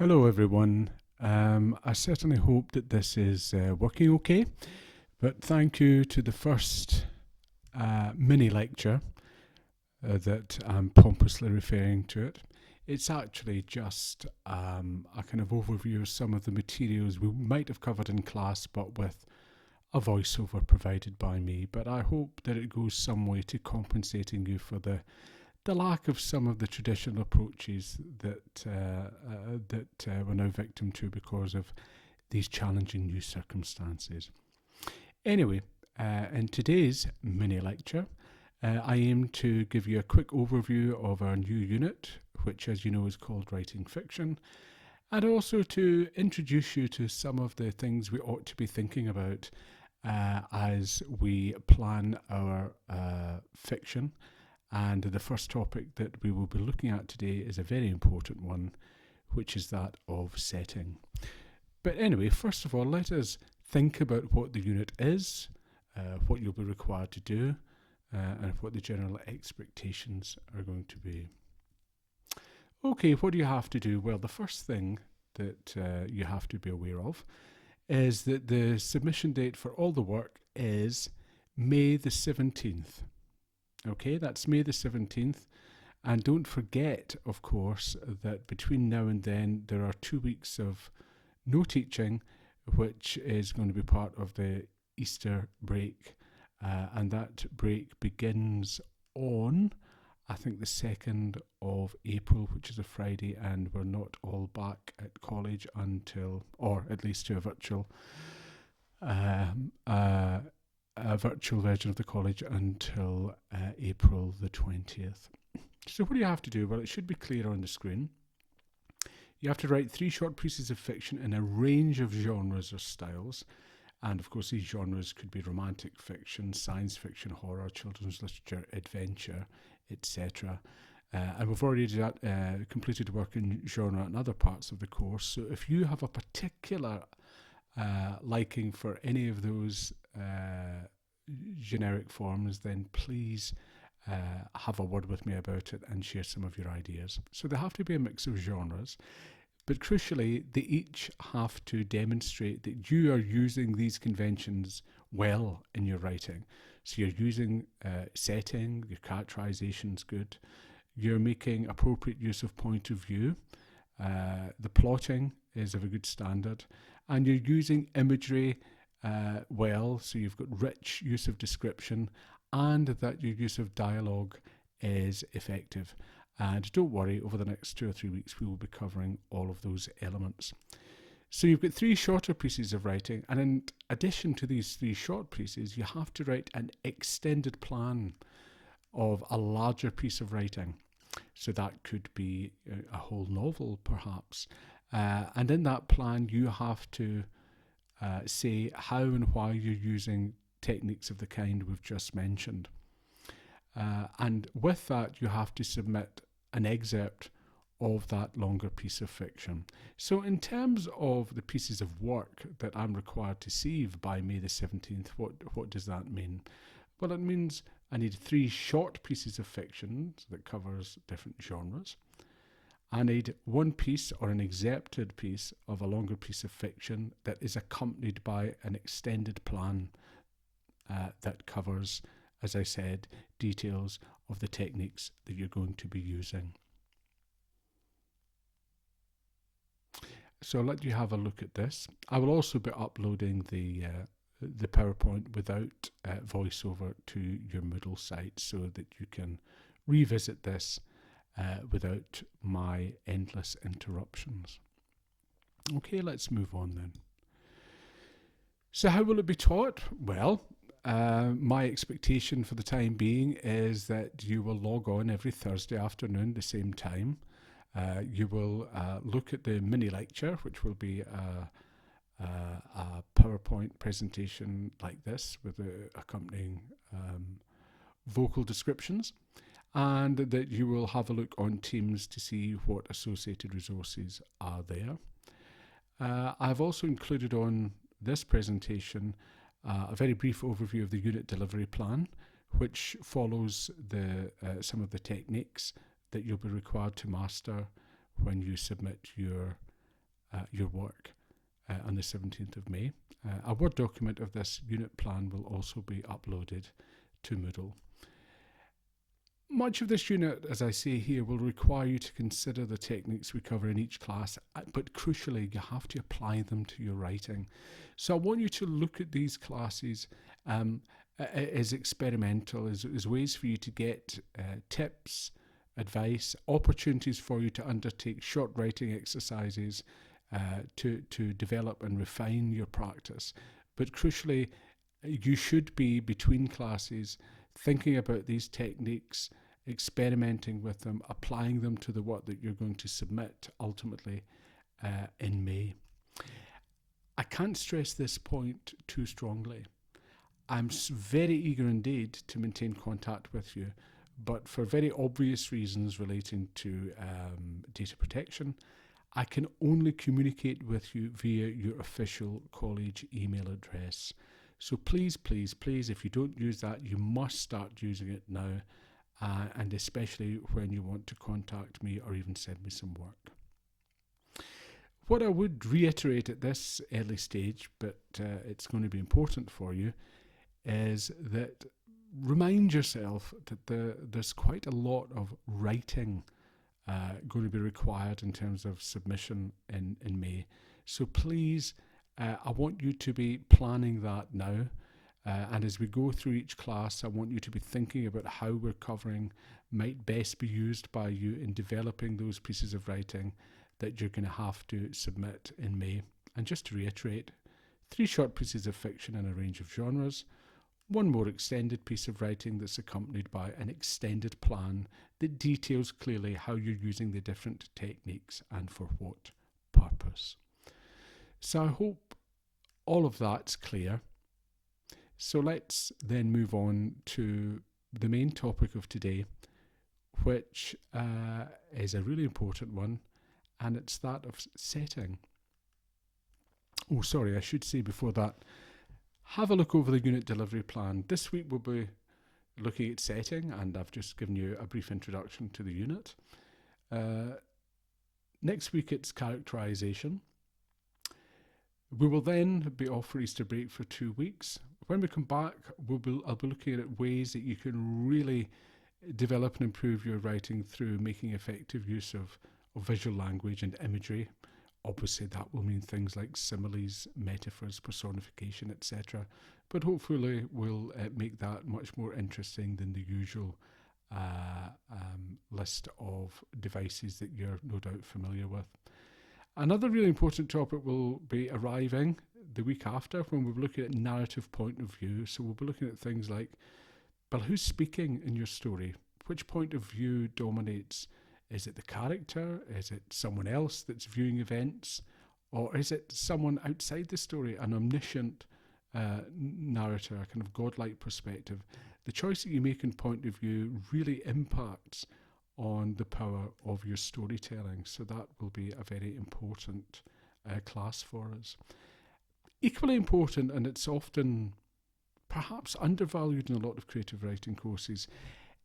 Hello, everyone. I certainly hope that this is working okay, but thank you to the first mini lecture that I'm pompously referring to it. It's actually just a kind of overview of some of the materials we might have covered in class, but with a voiceover provided by me. But I hope that it goes some way to compensating you for the lack of some of the traditional approaches that we're now victim to because of these challenging new circumstances. Anyway, in today's mini lecture, I aim to give you a quick overview of our new unit, which, as you know, is called Writing Fiction, and also to introduce you to some of the things we ought to be thinking about as we plan our fiction. And the first topic that we will be looking at today is a very important one, which is that of setting. But anyway, first of all, let us think about what the unit is, what you'll be required to do, and what the general expectations are going to be. Okay, what do you have to do? Well, the first thing that you have to be aware of is that the submission date for all the work is May the 17th. Okay, that's May the 17th. And don't forget, of course, that between now and then there are 2 weeks of no teaching, which is going to be part of the Easter break. And that break begins on, I think, the 2nd of April, which is a Friday, and we're not all back at college until, or at least to a virtual version of the college until April the 20th. So what do you have to do? Well, it should be clear on the screen. You have to write 3 short pieces of fiction in a range of genres or styles. And of course, these genres could be romantic fiction, science fiction, horror, children's literature, adventure, etc. And we've already completed work in genre in other parts of the course. So if you have a particular liking for any of those generic forms, then please have a word with me about it and share some of your ideas. So they have to be a mix of genres, but crucially, they each have to demonstrate that you are using these conventions well in your writing. So you're using setting, your characterization's good, you're making appropriate use of point of view, the plotting is of a good standard, and you're using imagery well, so you've got rich use of description, and that your use of dialogue is effective. And don't worry, over the next 2 or 3 weeks we will be covering all of those elements. So you've got 3 shorter pieces of writing, and in addition to these 3 short pieces, you have to write an extended plan of a larger piece of writing. So that could be a whole novel, perhaps. And in that plan, you have to say how and why you're using techniques of the kind we've just mentioned. And with that, you have to submit an excerpt of that longer piece of fiction. So in terms of the pieces of work that I'm required to see by May the 17th, what does that mean? Well, it means I need 3 short pieces of fiction that covers different genres. I need 1 piece or an excerpted piece of a longer piece of fiction that is accompanied by an extended plan that covers, as I said, details of the techniques that you're going to be using. So I'll let you have a look at this. I will also be uploading the PowerPoint without voiceover to your Moodle site so that you can revisit this without my endless interruptions. Okay, let's move on then. So how will it be taught? Well, my expectation for the time being is that you will log on every Thursday afternoon, the same time. You will look at the mini lecture, which will be a PowerPoint presentation like this with the accompanying vocal descriptions, and that you will have a look on Teams to see what associated resources are there. I've also included on this presentation a very brief overview of the unit delivery plan, which follows some of the techniques that you'll be required to master when you submit your your work on the 17th of May. A Word document of this unit plan will also be uploaded to Moodle. Much of this unit, as I say here, will require you to consider the techniques we cover in each class, but crucially, you have to apply them to your writing. So I want you to look at these classes as experimental, as ways for you to get tips, advice, opportunities for you to undertake short writing exercises to develop and refine your practice. But crucially, you should be between classes thinking about these techniques, experimenting with them, applying them to the work that you're going to submit ultimately in May. I can't stress this point too strongly. I'm very eager indeed to maintain contact with you, but for very obvious reasons relating to data protection, I can only communicate with you via your official college email address. So please, please, please, if you don't use that, you must start using it now, and especially when you want to contact me or even send me some work. What I would reiterate at this early stage, but it's going to be important for you, is that remind yourself that there's quite a lot of writing going to be required in terms of submission in May. So please, I want you to be planning that now. And as we go through each class, I want you to be thinking about how we're covering might best be used by you in developing those pieces of writing that you're going to have to submit in May. And just to reiterate, 3 short pieces of fiction in a range of genres, 1 more extended piece of writing that's accompanied by an extended plan that details clearly how you're using the different techniques and for what purpose. So I hope all of that's clear. So let's then move on to the main topic of today, which is a really important one, and it's that of setting. Oh, sorry, I should say before that, have a look over the unit delivery plan. This week we'll be looking at setting, and I've just given you a brief introduction to the unit. Next week it's characterisation. We will then be off for Easter break for 2 weeks. When we come back, I'll be looking at ways that you can really develop and improve your writing through making effective use of visual language and imagery. Obviously that will mean things like similes, metaphors, personification, etc. But hopefully we'll make that much more interesting than the usual list of devices that you're no doubt familiar with. Another really important topic will be arriving the week after, when we'll be looking at narrative point of view. So we'll be looking at things like, well, who's speaking in your story? Which point of view dominates? Is it the character? Is it someone else that's viewing events? Or is it someone outside the story, an omniscient narrator, a kind of godlike perspective? The choice that you make in point of view really impacts on the power of your storytelling. So that will be a very important class for us. Equally important, and it's often perhaps undervalued in a lot of creative writing courses,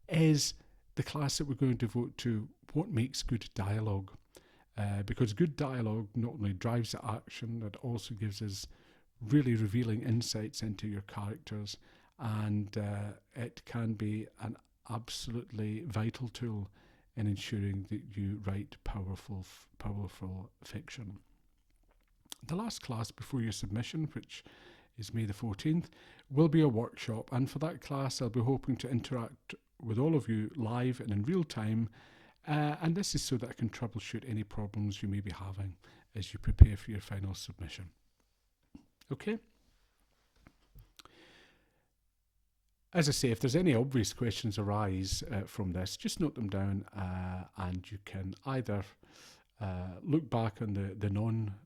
is the class that we're going to devote to what makes good dialogue. Because good dialogue not only drives the action, it also gives us really revealing insights into your characters, and it can be an absolutely vital tool in ensuring that you write powerful fiction. The last class before your submission, which is May the 14th, will be a workshop, and for that class I'll be hoping to interact with all of you live and in real time, and this is so that I can troubleshoot any problems you may be having as you prepare for your final submission. Okay? As I say, if there's any obvious questions arise from this, just note them down, and you can either look back on the non-vocal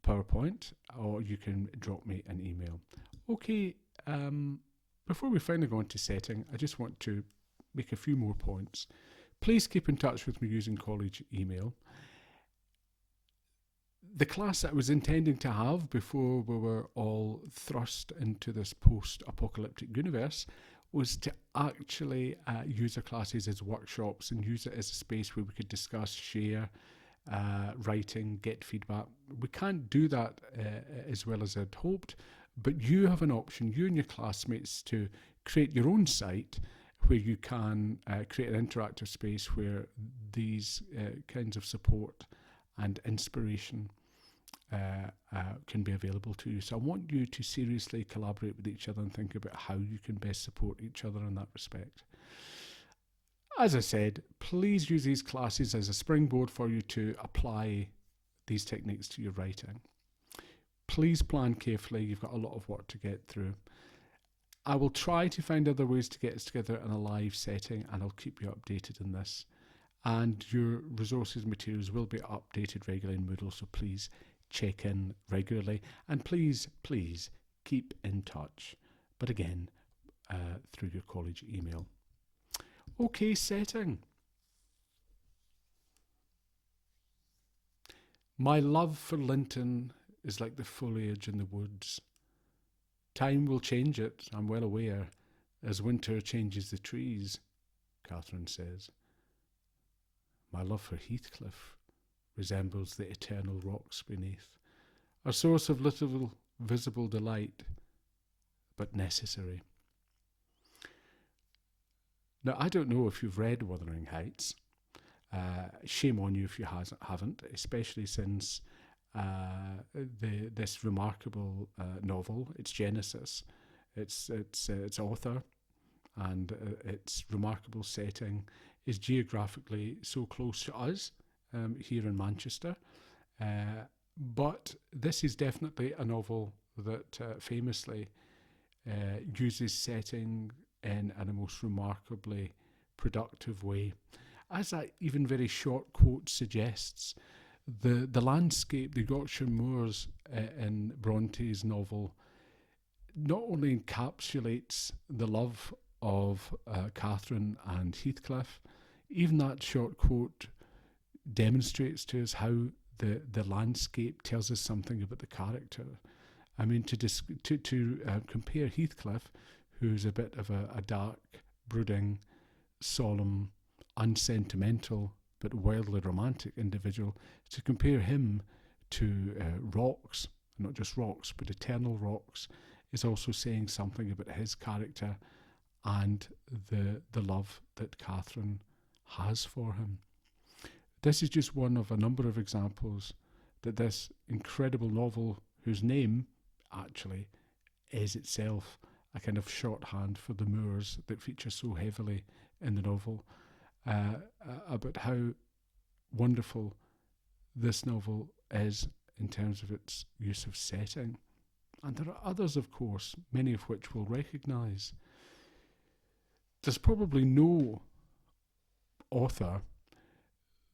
PowerPoint, or you can drop me an email. Okay, before we finally go on to setting, I just want to make a few more points. Please keep in touch with me using college email. The class that I was intending to have before we were all thrust into this post-apocalyptic universe was to actually use our classes as workshops and use it as a space where we could discuss, share, writing, get feedback. We can't do that as well as I'd hoped, but you have an option, you and your classmates, to create your own site where you can create an interactive space where these kinds of support and inspiration can be available to you. So I want you to seriously collaborate with each other and think about how you can best support each other in that respect. As I said, please use these classes as a springboard for you to apply these techniques to your writing. Please plan carefully, you've got a lot of work to get through. I will try to find other ways to get us together in a live setting, and I'll keep you updated on this. And your resources and materials will be updated regularly in Moodle, so please check in regularly. And please keep in touch, but again, through your college email. Okay, setting. My love for Linton is like the foliage in the woods. Time will change it, I'm well aware, as winter changes the trees, Catherine says. My love for Heathcliff resembles the eternal rocks beneath, a source of little visible delight, but necessary. Now, I don't know if you've read Wuthering Heights. Shame on you if you haven't, especially since this remarkable novel, its genesis, its author, and its remarkable setting is geographically so close to us here in Manchester. But this is definitely a novel that famously uses setting in a most remarkably productive way. As that even very short quote suggests, the landscape, the Yorkshire moors in Bronte's novel, not only encapsulates the love of Catherine and Heathcliff, even that short quote demonstrates to us how the landscape tells us something about the character. I mean, to compare Heathcliff, who's a bit of a dark, brooding, solemn, unsentimental, but wildly romantic individual, to compare him to rocks, not just rocks, but eternal rocks, is also saying something about his character and the love that Catherine has for him. This is just one of a number of examples that this incredible novel, whose name actually is itself a kind of shorthand for the moors that feature so heavily in the novel, about how wonderful this novel is in terms of its use of setting. And there are others, of course, many of which we'll recognise. There's probably no author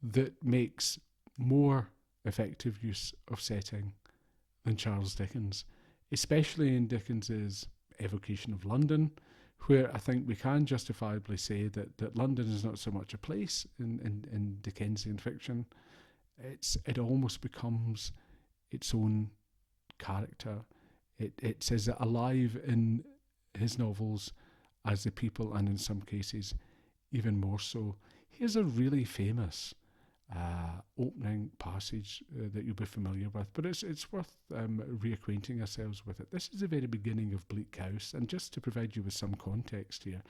that makes more effective use of setting than Charles Dickens, especially in Dickens's evocation of London, where I think we can justifiably say that London is not so much a place in Dickensian fiction. It almost becomes its own character. It's as alive in his novels as the people, and in some cases even more so. Here's a really famous opening passage that you'll be familiar with, but it's worth reacquainting ourselves with it. This is the very beginning of Bleak House, and just to provide you with some context here,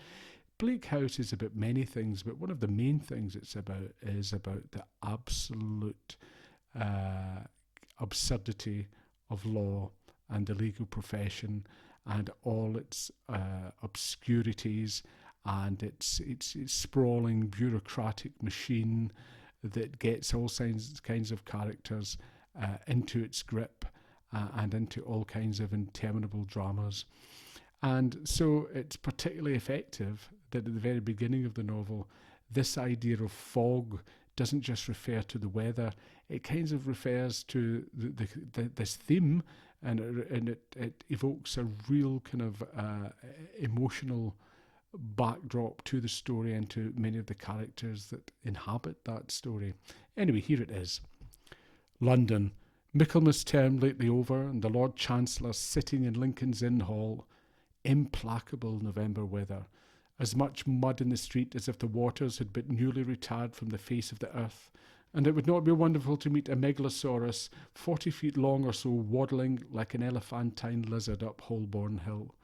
Bleak House is about many things, but one of the main things it's about is about the absolute absurdity of law and the legal profession and all its obscurities and its sprawling bureaucratic machine that gets all kinds of characters into its grip and into all kinds of interminable dramas. And so it's particularly effective that at the very beginning of the novel, this idea of fog doesn't just refer to the weather, it kind of refers to this theme, and it evokes a real kind of emotional backdrop to the story and to many of the characters that inhabit that story. Anyway, here it is. London, Michaelmas term lately over, and the Lord Chancellor sitting in Lincoln's Inn Hall, implacable November weather. As much mud in the street as if the waters had been newly retired from the face of the earth. And it would not be wonderful to meet a megalosaurus 40 feet long or so waddling like an elephantine lizard up Holborn Hill.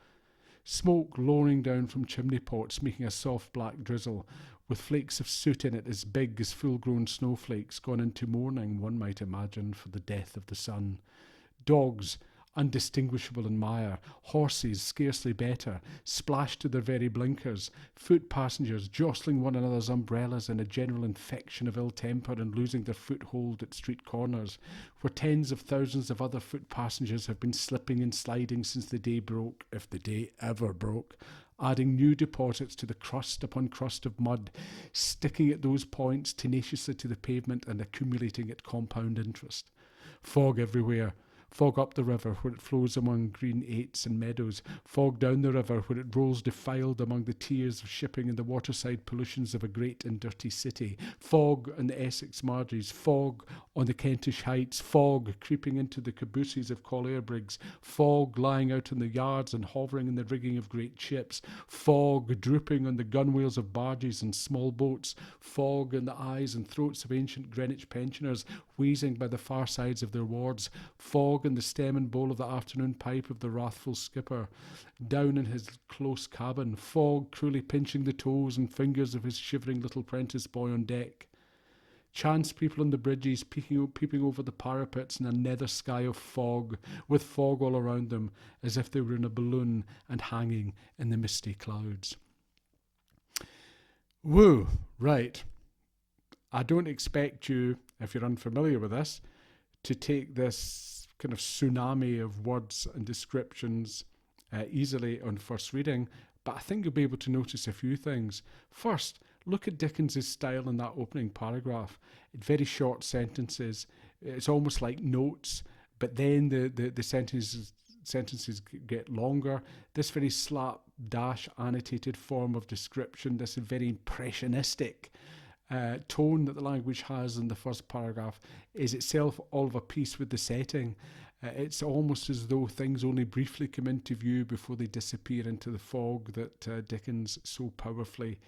Smoke lowering down from chimney pots making a soft black drizzle, with flakes of soot in it as big as full-grown snowflakes gone into mourning, one might imagine, for the death of the sun. Dogs, undistinguishable in mire, horses scarcely better, splashed to their very blinkers, foot passengers jostling one another's umbrellas in a general infection of ill temper and losing their foothold at street corners, where tens of thousands of other foot passengers have been slipping and sliding since the day broke, if the day ever broke, adding new deposits to the crust upon crust of mud, sticking at those points tenaciously to the pavement and accumulating at compound interest. Fog everywhere. Fog up the river where it flows among green aits and meadows, fog down the river where it rolls defiled among the tears of shipping and the waterside pollutions of a great and dirty city, fog on the Essex marges, fog on the Kentish heights, fog creeping into the cabooses of collier brigs, fog lying out in the yards and hovering in the rigging of great ships, fog drooping on the gunwales of barges and small boats, fog in the eyes and throats of ancient Greenwich pensioners wheezing by the far sides of their wards, fog in the stem and bowl of the afternoon pipe of the wrathful skipper, down in his close cabin, fog cruelly pinching the toes and fingers of his shivering little prentice boy on deck. Chance people on the bridges peeping over the parapets in a nether sky of fog, with fog all around them, as if they were in a balloon and hanging in the misty clouds. Woo, right. I don't expect you, if you're unfamiliar with this, to take this kind of tsunami of words and descriptions easily on first reading, but I think you'll be able to notice a few things. First, look at Dickens's style in that opening paragraph. Very short sentences. It's almost like notes, but then the sentences get longer. This very slapdash annotated form of description, this very impressionistic tone that the language has in the first paragraph is itself all of a piece with the setting. It's almost as though things only briefly come into view before they disappear into the fog that Dickens so powerfully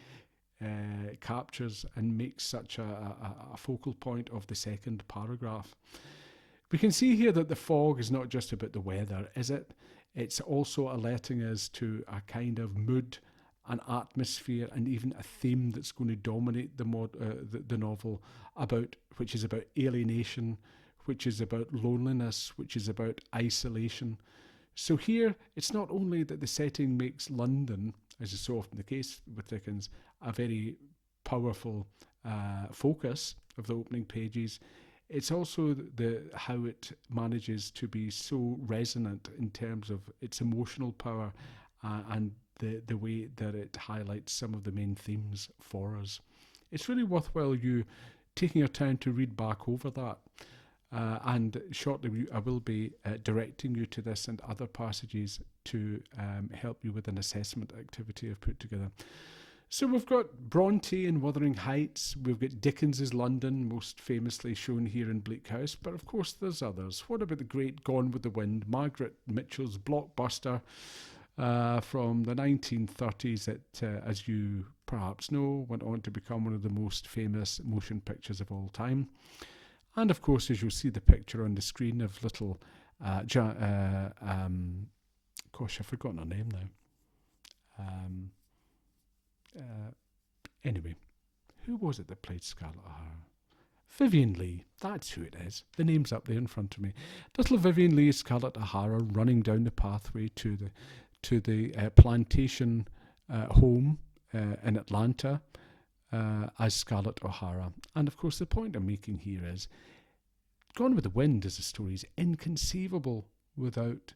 captures and makes such a focal point of the second paragraph. We can see here that the fog is not just about the weather, is it? It's also alerting us to a kind of mood, an atmosphere, and even a theme that's going to dominate the novel, which is about alienation, which is about loneliness, which is about isolation. So here, it's not only that the setting makes London, as is so often the case with Dickens, a very powerful focus of the opening pages, it's also how it manages to be so resonant in terms of its emotional power and the way that it highlights some of the main themes for us. It's really worthwhile you taking your time to read back over that. And shortly I will be directing you to this and other passages to help you with an assessment activity I've put together. So we've got Bronte in Wuthering Heights, we've got Dickens's London, most famously shown here in Bleak House, but of course there's others. What about the great Gone with the Wind, Margaret Mitchell's blockbuster from the 1930s that, as you perhaps know, went on to become one of the most famous motion pictures of all time. And of course, as you'll see the picture on the screen of little, gosh, I've forgotten her name now. Anyway, who was it that played Scarlett O'Hara? Vivien Leigh, that's who it is. The name's up there in front of me. Little Vivien Leigh, Scarlett O'Hara, running down the pathway to the plantation home in Atlanta as Scarlett O'Hara. And of course, the point I'm making here is Gone with the Wind as a story is inconceivable without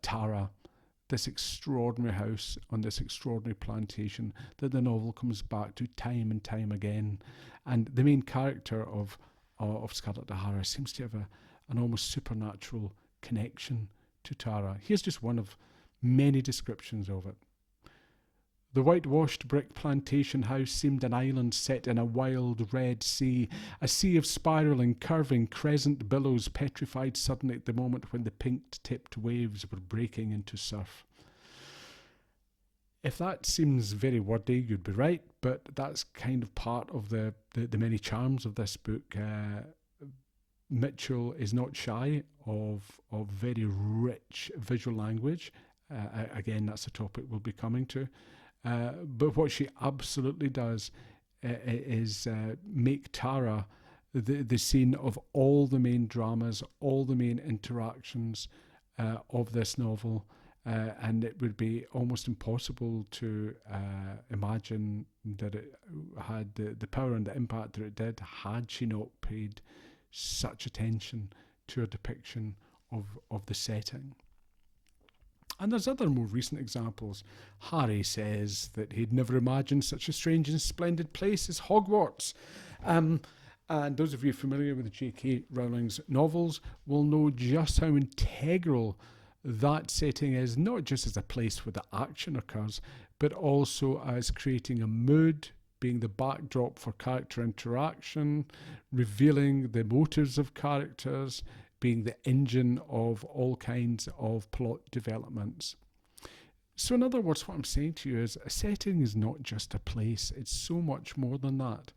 Tara, this extraordinary house on this extraordinary plantation that the novel comes back to time and time again. And the main character of Scarlett O'Hara seems to have an almost supernatural connection to Tara. Here's just one of many descriptions of it. The whitewashed brick plantation house seemed an island set in a wild red sea, a sea of spiralling, curving, crescent billows petrified suddenly at the moment when the pink-tipped waves were breaking into surf. If that seems very wordy, you'd be right, but that's kind of part of the many charms of this book. Mitchell is not shy of very rich visual language. Again, that's a topic we'll be coming to. But what she absolutely does is make Tara the scene of all the main dramas, all the main interactions of this novel. And it would be almost impossible to imagine that it had the power and the impact that it did had she not paid such attention to a depiction of the setting. And there's other more recent examples. Harry says that he'd never imagined such a strange and splendid place as Hogwarts. And those of you familiar with J.K. Rowling's novels will know just how integral that setting is, not just as a place where the action occurs, but also as creating a mood, being the backdrop for character interaction, revealing the motives of characters, being the engine of all kinds of plot developments. So in other words, what I'm saying to you is a setting is not just a place, it's so much more than that.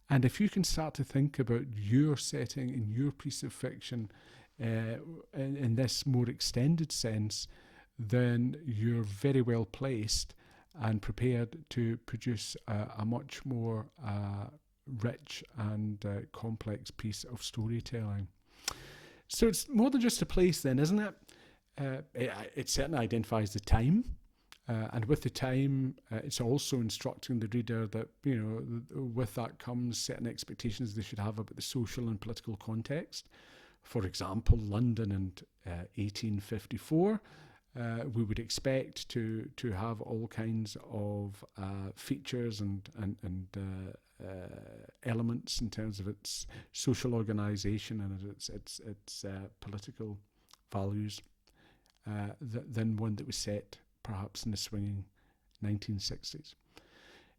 And if you can start to think about your setting in your piece of fiction in this more extended sense, then you're very well placed and prepared to produce a much more rich and complex piece of storytelling. So it's more than just a place then, isn't it? It certainly identifies the time. And with the time, it's also instructing the reader that, with that comes certain expectations they should have about the social and political context. For example, London in 1854, we would expect to have all kinds of features and elements in terms of its social organisation and its political values than one that was set perhaps in the swinging 1960s.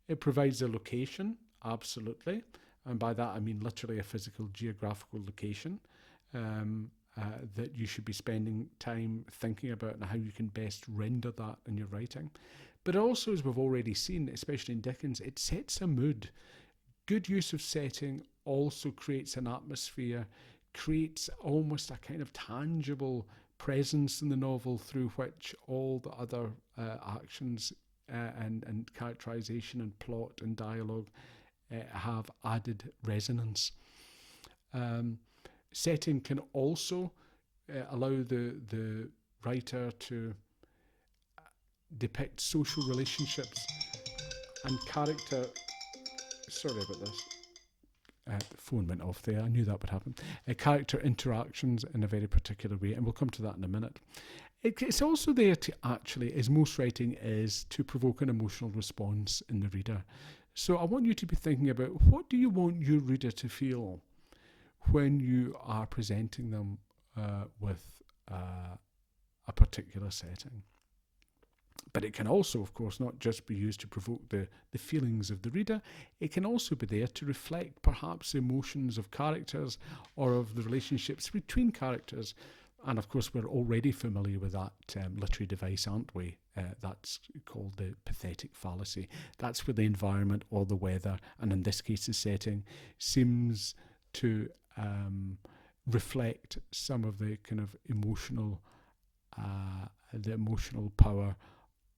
It provides a location, absolutely, and by that I mean literally a physical geographical location that you should be spending time thinking about and how you can best render that in your writing. But also, as we've already seen, especially in Dickens, it sets a mood. Good use of setting also creates an atmosphere, creates almost a kind of tangible presence in the novel through which all the other actions and characterization and plot and dialogue have added resonance. Setting can also allow the writer to depict social relationships and character. Sorry about this. The phone went off there. I knew that would happen. Character interactions in a very particular way, and we'll come to that in a minute. It's also there to actually, as most writing is, to provoke an emotional response in the reader. So I want you to be thinking about, what do you want your reader to feel when you are presenting them with a particular setting? But it can also, of course, not just be used to provoke the feelings of the reader. It can also be there to reflect perhaps emotions of characters or of the relationships between characters. And of course, we're already familiar with that literary device, aren't we? That's called the pathetic fallacy. That's where the environment or the weather, and in this case the setting, seems to reflect some of the kind of emotional power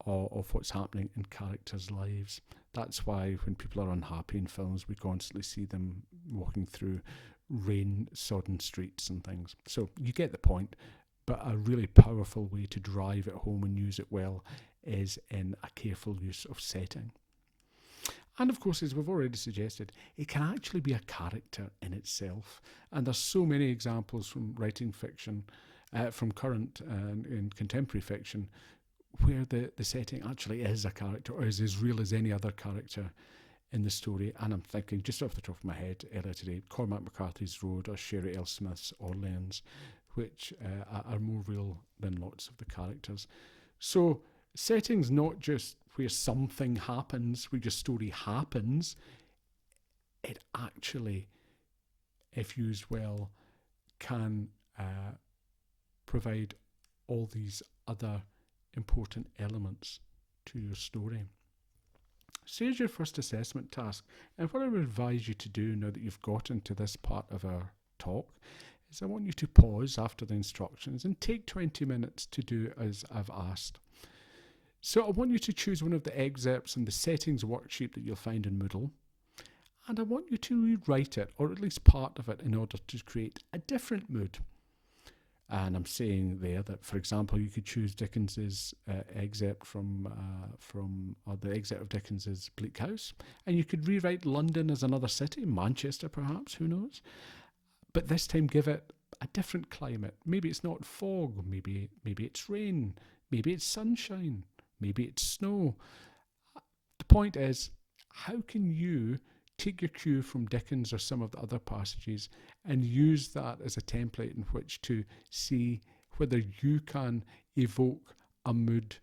of what's happening in characters' lives. That's why when people are unhappy in films, we constantly see them walking through rain-sodden streets and things. So you get the point, but a really powerful way to drive it home and use it well is in a careful use of setting. And of course, as we've already suggested, it can actually be a character in itself. And there's so many examples from writing fiction, from current and contemporary fiction, where the setting actually is a character, or is as real as any other character in the story. And I'm thinking, just off the top of my head, earlier today, Cormac McCarthy's Road or Sherry L. Smith's Orleans, which are more real than lots of the characters. So setting's not just where something happens, where your story happens. It actually, if used well, can provide all these other important elements to your story. So here's your first assessment task. And what I would advise you to do now that you've gotten to this part of our talk is I want you to pause after the instructions and take 20 minutes to do as I've asked. So I want you to choose one of the excerpts in the settings worksheet that you'll find in Moodle, and I want you to rewrite it, or at least part of it, in order to create a different mood. And I'm saying there that, for example, you could choose Dickens's excerpt or the excerpt of Dickens's Bleak House, and you could rewrite London as another city, Manchester perhaps, who knows? But this time give it a different climate. Maybe it's not fog, maybe it's rain, maybe it's sunshine, maybe it's snow. The point is, how can you take your cue from Dickens or some of the other passages and use that as a template in which to see whether you can evoke a mood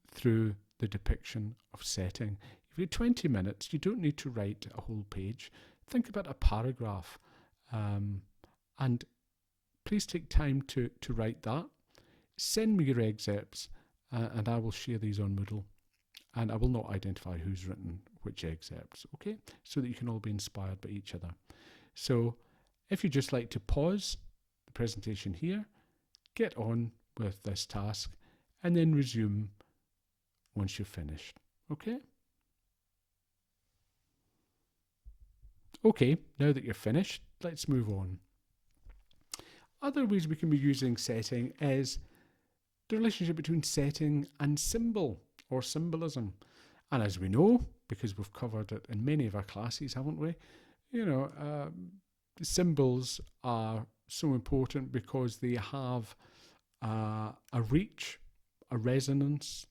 through the depiction of setting. If you have 20 minutes, you don't need to write a whole page. Think about a paragraph, and please take time to write that. Send me your excerpts, and I will share these on Moodle. And I will not identify who's written which excerpts, okay? So that you can all be inspired by each other. So if you'd just like to pause the presentation here, get on with this task, and then resume once you've finished, okay? Okay, now that you're finished, let's move on. Other ways we can be using setting is the relationship between setting and symbol or symbolism. And as we know, because we've covered it in many of our classes, haven't we? Symbols are so important because they have a reach, a resonance,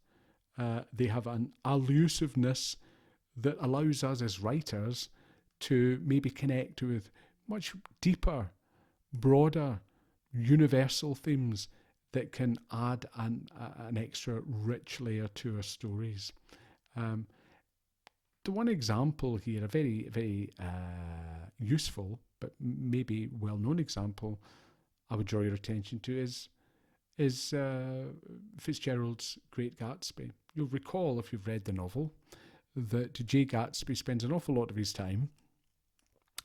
they have an allusiveness that allows us as writers to maybe connect with much deeper, broader, universal themes that can add an extra rich layer to our stories. The one example here, a very, very useful but maybe well-known example I would draw your attention to is Fitzgerald's Great Gatsby. You'll recall, if you've read the novel, that Jay Gatsby spends an awful lot of his time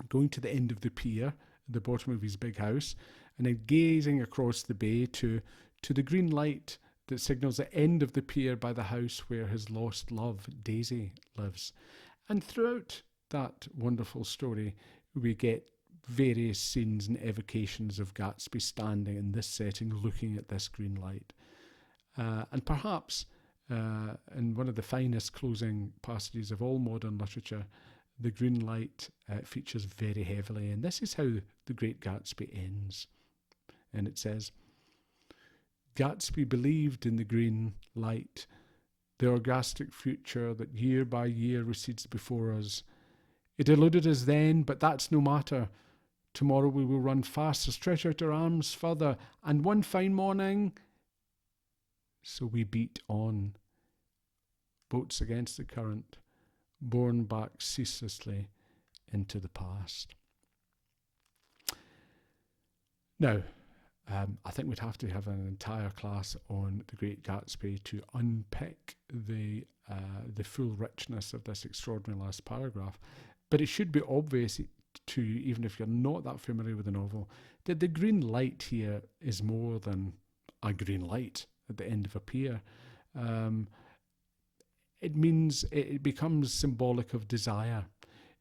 going to the end of the pier at the bottom of his big house and then gazing across the bay to the green light that signals the end of the pier by the house where his lost love, Daisy, lives. And throughout that wonderful story, we get various scenes and evocations of Gatsby standing in this setting looking at this green light. And perhaps in one of the finest closing passages of all modern literature, the green light features very heavily. And this is how The Great Gatsby ends. And it says, Gatsby believed in the green light, the orgastic future that year by year recedes before us. It eluded us then, but that's no matter. Tomorrow we will run faster, stretch out our arms further, and one fine morning... So we beat on, boats against the current, borne back ceaselessly into the past. Now, I think we'd have to have an entire class on The Great Gatsby to unpick the full richness of this extraordinary last paragraph. But it should be obvious to you, even if you're not that familiar with the novel, that the green light here is more than a green light at the end of a pier. It means it becomes symbolic of desire.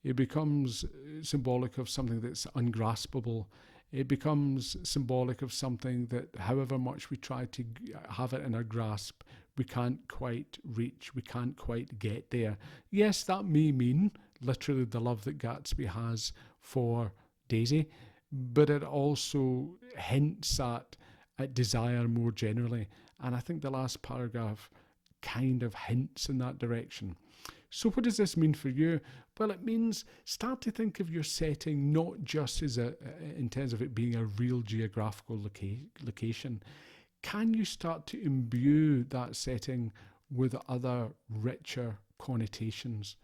It becomes symbolic of something that's ungraspable. It becomes symbolic of something that, however much we try to have it in our grasp, we can't quite reach, we can't quite get there. Yes, that may mean literally the love that Gatsby has for Daisy, but it also hints at desire more generally. And I think the last paragraph kind of hints in that direction. So what does this mean for you? Well, it means start to think of your setting not just as in terms of it being a real geographical location. Can you start to imbue that setting with other richer connotations?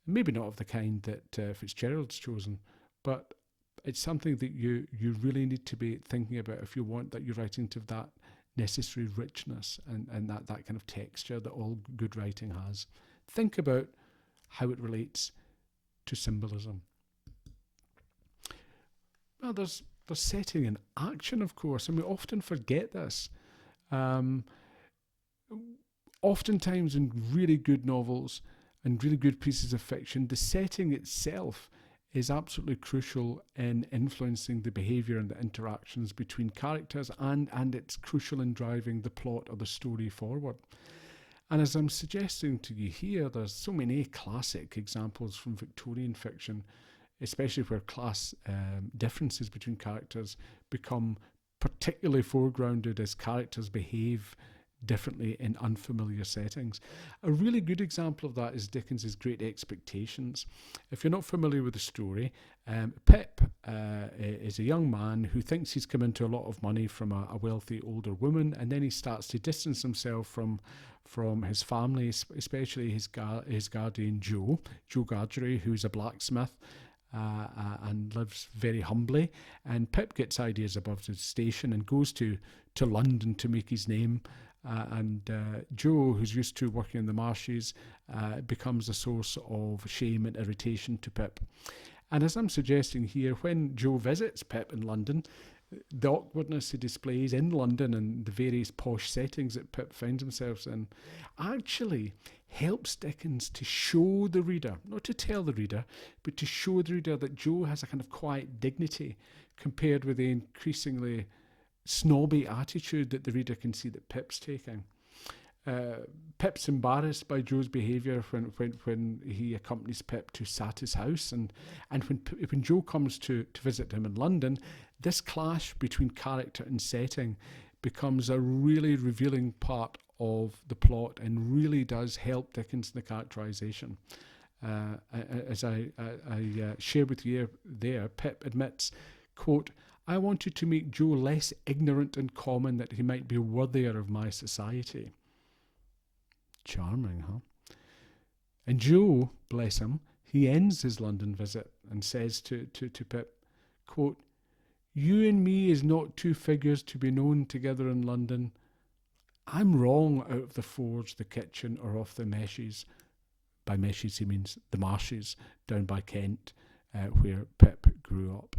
Maybe not of the kind that Fitzgerald's chosen, but it's something that you really need to be thinking about if you want that your writing to have that necessary richness and that kind of texture that all good writing has. Think about how it relates to symbolism. Well, there's setting and action, of course, and we often forget this. Oftentimes in really good novels and really good pieces of fiction, the setting itself is absolutely crucial in influencing the behaviour and the interactions between characters, and it's crucial in driving the plot or the story forward. And as I'm suggesting to you here, there's so many classic examples from Victorian fiction, especially where class differences between characters become particularly foregrounded as characters behave differently in unfamiliar settings. A really good example of that is Dickens's Great Expectations. If you're not familiar with the story, Pip is a young man who thinks he's come into a lot of money from a wealthy older woman, and then he starts to distance himself from his family, especially his guardian Joe Gargery, who's a blacksmith. And lives very humbly, and Pip gets ideas above his station and goes to London to make his name, and Joe, who's used to working in the marshes, becomes a source of shame and irritation to Pip. And as I'm suggesting here, when Joe visits Pip in London, the awkwardness he displays in London and the various posh settings that Pip finds himself in actually helps Dickens to show the reader, not to tell the reader, but to show the reader that Joe has a kind of quiet dignity compared with the increasingly snobby attitude that the reader can see that Pip's taking. Pip's embarrassed by Joe's behaviour when he accompanies Pip to Satis house, and when Joe comes to visit him in London, this clash between character and setting becomes a really revealing part of the plot and really does help Dickens in the characterisation. As I share with you there, Pip admits, quote, "I wanted to make Joe less ignorant and common that he might be worthier of my society." Charming, huh? And Joe, bless him, he ends his London visit and says to Pip, quote, "You and me is not two figures to be known together in London. I'm wrong out of the forge, the kitchen, or off the meshes." By meshes he means the marshes down by Kent, where Pip grew up.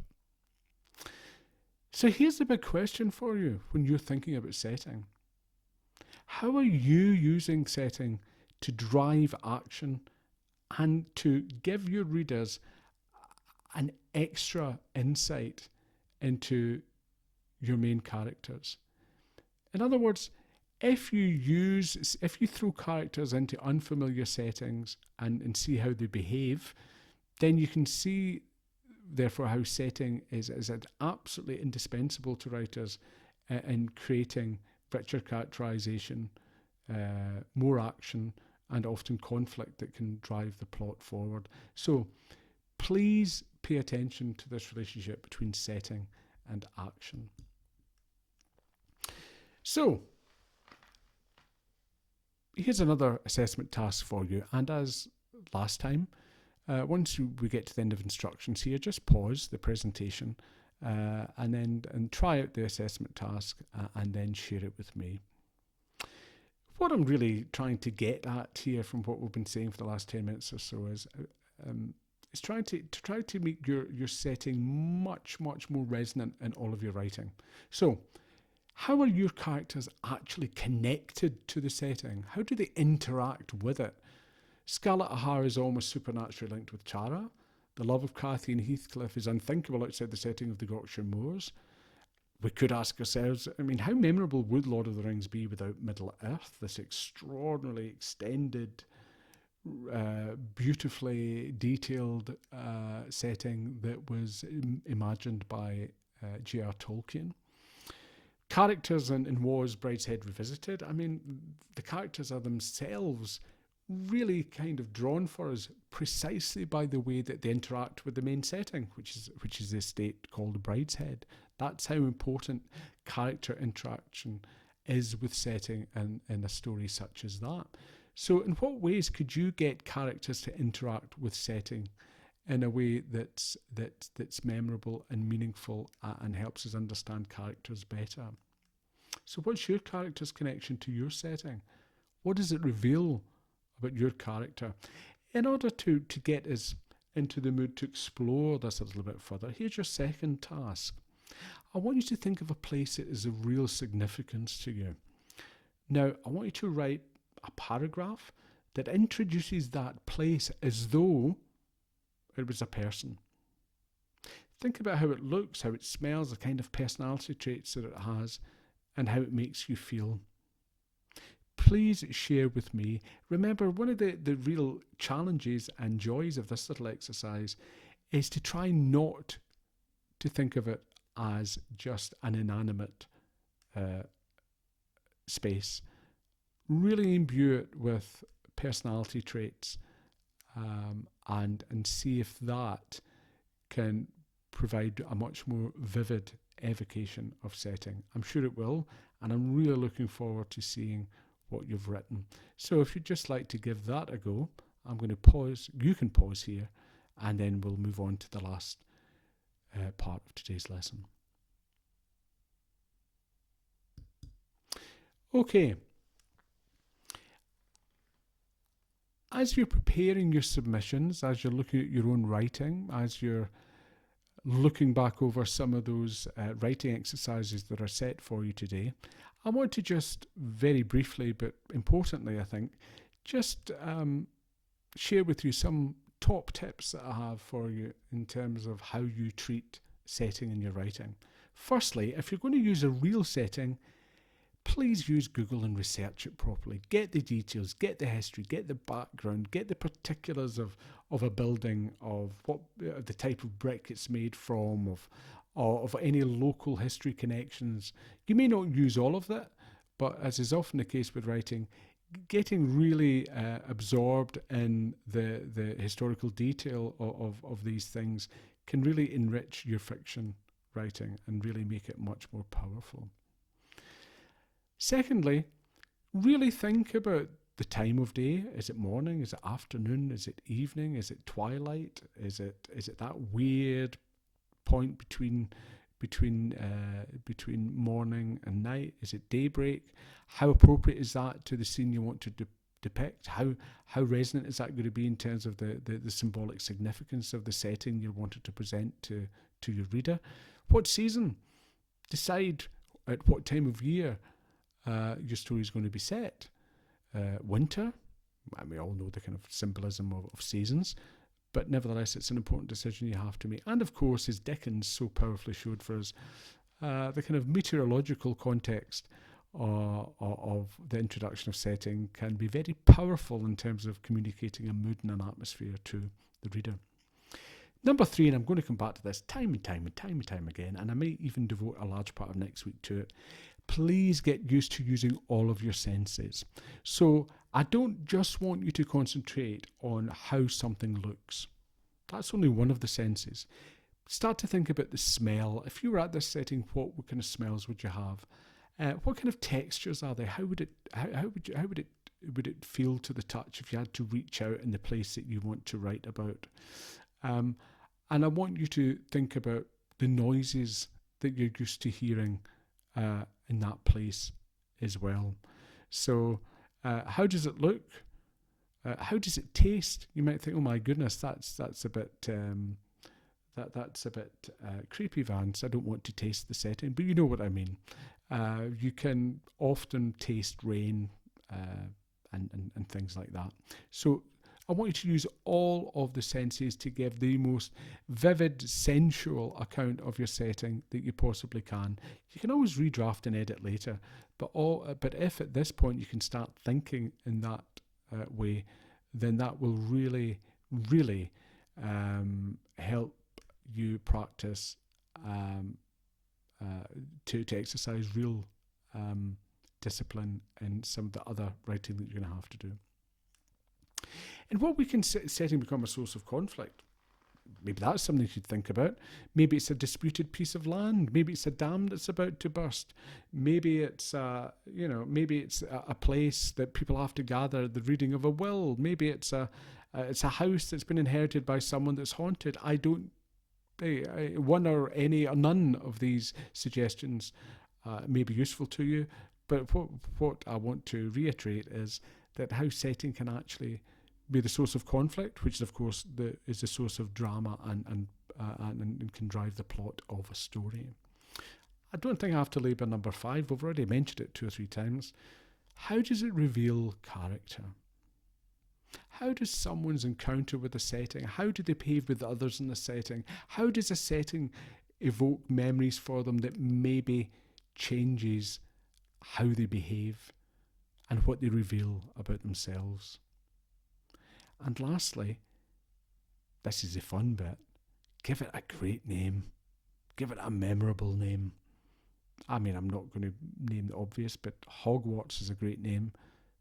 So here's the big question for you when you're thinking about setting. How are you using setting to drive action and to give your readers an extra insight into your main characters? In other words, if you throw characters into unfamiliar settings and see how they behave, then you can see, therefore, how setting is absolutely indispensable to writers in creating richer characterisation, more action, and often conflict that can drive the plot forward. So please pay attention to this relationship between setting and action. So here's another assessment task for you, and as last time, once we get to the end of instructions here, just pause the presentation and try out the assessment task and then share it with me. What I'm really trying to get at here from what we've been saying for the last 10 minutes or so is trying to make your setting much more resonant in all of your writing. So how are your characters actually connected to the setting? How do they interact with it? Scarlett O'Hara is almost supernaturally linked with Tara. The love of Cathy and Heathcliff is unthinkable outside the setting of the Yorkshire moors. We could ask ourselves, how memorable would Lord of the Rings be without Middle-earth, this extraordinarily extended, beautifully detailed setting that was imagined by J.R. Tolkien? Characters in Was Brideshead Revisited, the characters are themselves really kind of drawn for us precisely by the way that they interact with the main setting, which is the estate called Brideshead. That's how important character interaction is with setting in a story such as that. So in what ways could you get characters to interact with setting in a way that's memorable and meaningful and helps us understand characters better? So what's your character's connection to your setting? What does it reveal about your character? In order to get us into the mood to explore this a little bit further, here's your second task. I want you to think of a place that is of real significance to you. Now, I want you to write a paragraph that introduces that place as though it was a person. Think about how it looks, how it smells, the kind of personality traits that it has, and how it makes you feel. Please share with me. Remember, one of the real challenges and joys of this little exercise is to try not to think of it as just an inanimate space. Really imbue it with personality traits and see if that can provide a much more vivid evocation of setting. I'm sure it will, and I'm really looking forward to seeing what you've written. So if you'd just like to give that a go, I'm going to pause. You can pause here, and then we'll move on to the last part of today's lesson. Okay. As you're preparing your submissions, as you're looking at your own writing, as you're looking back over some of those writing exercises that are set for you today, I want to just very briefly, but importantly, I think, just share with you some top tips that I have for you in terms of how you treat setting in your writing. Firstly, if you're going to use a real setting, please use Google and research it properly. Get the details, get the history, get the background, get the particulars of a building, of what the type of brick it's made from, of any local history connections. You may not use all of that, but as is often the case with writing, getting really absorbed in the historical detail of these things can really enrich your fiction writing and really make it much more powerful. Secondly, really think about the time of day. Is it morning? Is it afternoon? Is it evening? Is it twilight? Is it that weird point between morning and night? Is it daybreak? How appropriate is that to the scene you want to depict? How resonant is that going to be in terms of the symbolic significance of the setting you wanted to present to your reader? What season? Decide at what time of year your story is going to be set. Winter, and we all know the kind of symbolism of seasons, but nevertheless it's an important decision you have to make. And of course, as Dickens so powerfully showed for us, the kind of meteorological context of the introduction of setting can be very powerful in terms of communicating a mood and an atmosphere to the reader. Number 3, and I'm going to come back to this time and time again, and I might even devote a large part of next week to it. Please get used to using all of your senses. So I don't just want you to concentrate on how something looks. That's only one of the senses. Start to think about the smell. If you were at this setting, what kind of smells would you have? What kind of textures are there? How would it feel to the touch if you had to reach out in the place that you want to write about? And I want you to think about the noises that you're used to hearing in that place as well. So how does it look? How does it taste? You might think, oh my goodness, that's a bit that's a bit creepy, Vance. I don't want to taste the setting, but you know what I mean. You can often taste rain and things like that. So I want you to use all of the senses to give the most vivid, sensual account of your setting that you possibly can. You can always redraft and edit later, but if at this point you can start thinking in that way, then that will really, really help you practice to exercise real discipline in some of the other writing that you're going to have to do. And what we can setting become a source of conflict? Maybe that's something you should think about. Maybe it's a disputed piece of land. Maybe it's a dam that's about to burst. Maybe it's a place that people have to gather the reading of a will. Maybe it's a house that's been inherited by someone that's haunted. One or any or none of these suggestions may be useful to you, but what I want to reiterate is that how setting can actually be the source of conflict, which is of course is the source of drama and can drive the plot of a story. I don't think I have to labour number 5. We've already mentioned it 2 or 3 times. How does it reveal character? How does someone's encounter with a setting, how do they behave with others in the setting? How does a setting evoke memories for them that maybe changes how they behave and what they reveal about themselves? And lastly, this is the fun bit, give it a great name. Give it a memorable name. I mean, I'm not going to name the obvious, but Hogwarts is a great name.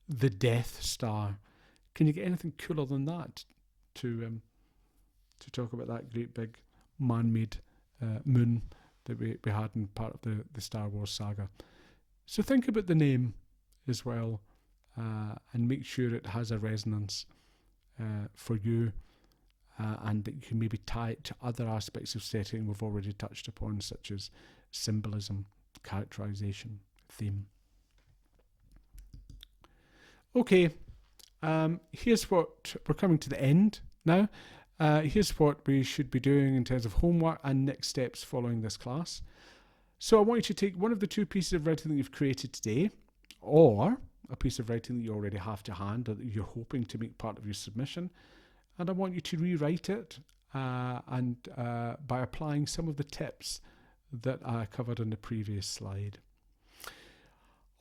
The Death Star. Can you get anything cooler than that to talk about that great big man-made moon that we had in part of the Star Wars saga? So think about the name as well, and make sure it has a resonance for you, and that you can maybe tie it to other aspects of setting we've already touched upon, such as symbolism, characterization, theme. Okay, here's what we're coming to the end now. Here's what we should be doing in terms of homework and next steps following this class. So I want you to take one of the 2 pieces of writing that you've created today, or a piece of writing that you already have to hand or that you're hoping to make part of your submission, and I want you to rewrite it and by applying some of the tips that I covered in the previous slide.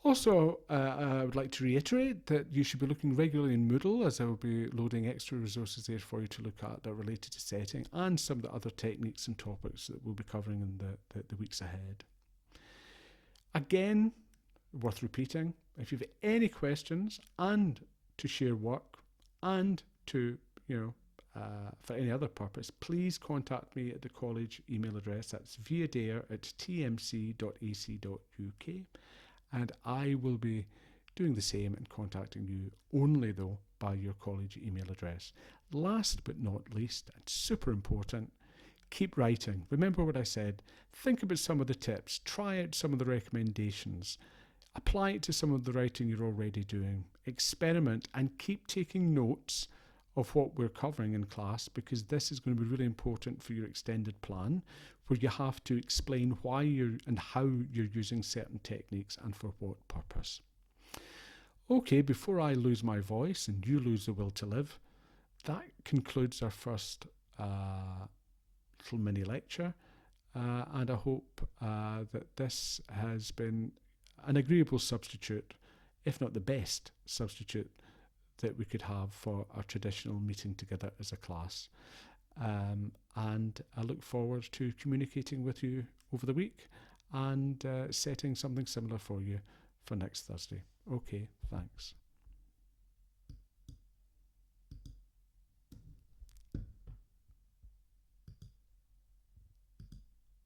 Also, I would like to reiterate that you should be looking regularly in Moodle, as I will be loading extra resources there for you to look at that are related to setting and some of the other techniques and topics that we'll be covering in the weeks ahead. Again, worth repeating, if you have any questions and to share work and to, for any other purpose, please contact me at the college email address. That's viadair@tmc.ac.uk, and I will be doing the same and contacting you only though by your college email address. Last but not least, and super important, keep writing. Remember what I said. Think about some of the tips. Try out some of the recommendations. Apply it to some of the writing you're already doing. Experiment and keep taking notes of what we're covering in class, because this is going to be really important for your extended plan, where you have to explain why and how you're using certain techniques and for what purpose. Okay, before I lose my voice and you lose the will to live, that concludes our first little mini lecture, and I hope that this has been an agreeable substitute, if not the best substitute that we could have for our traditional meeting together as a class. And I look forward to communicating with you over the week and setting something similar for you for next Thursday. Okay, thanks.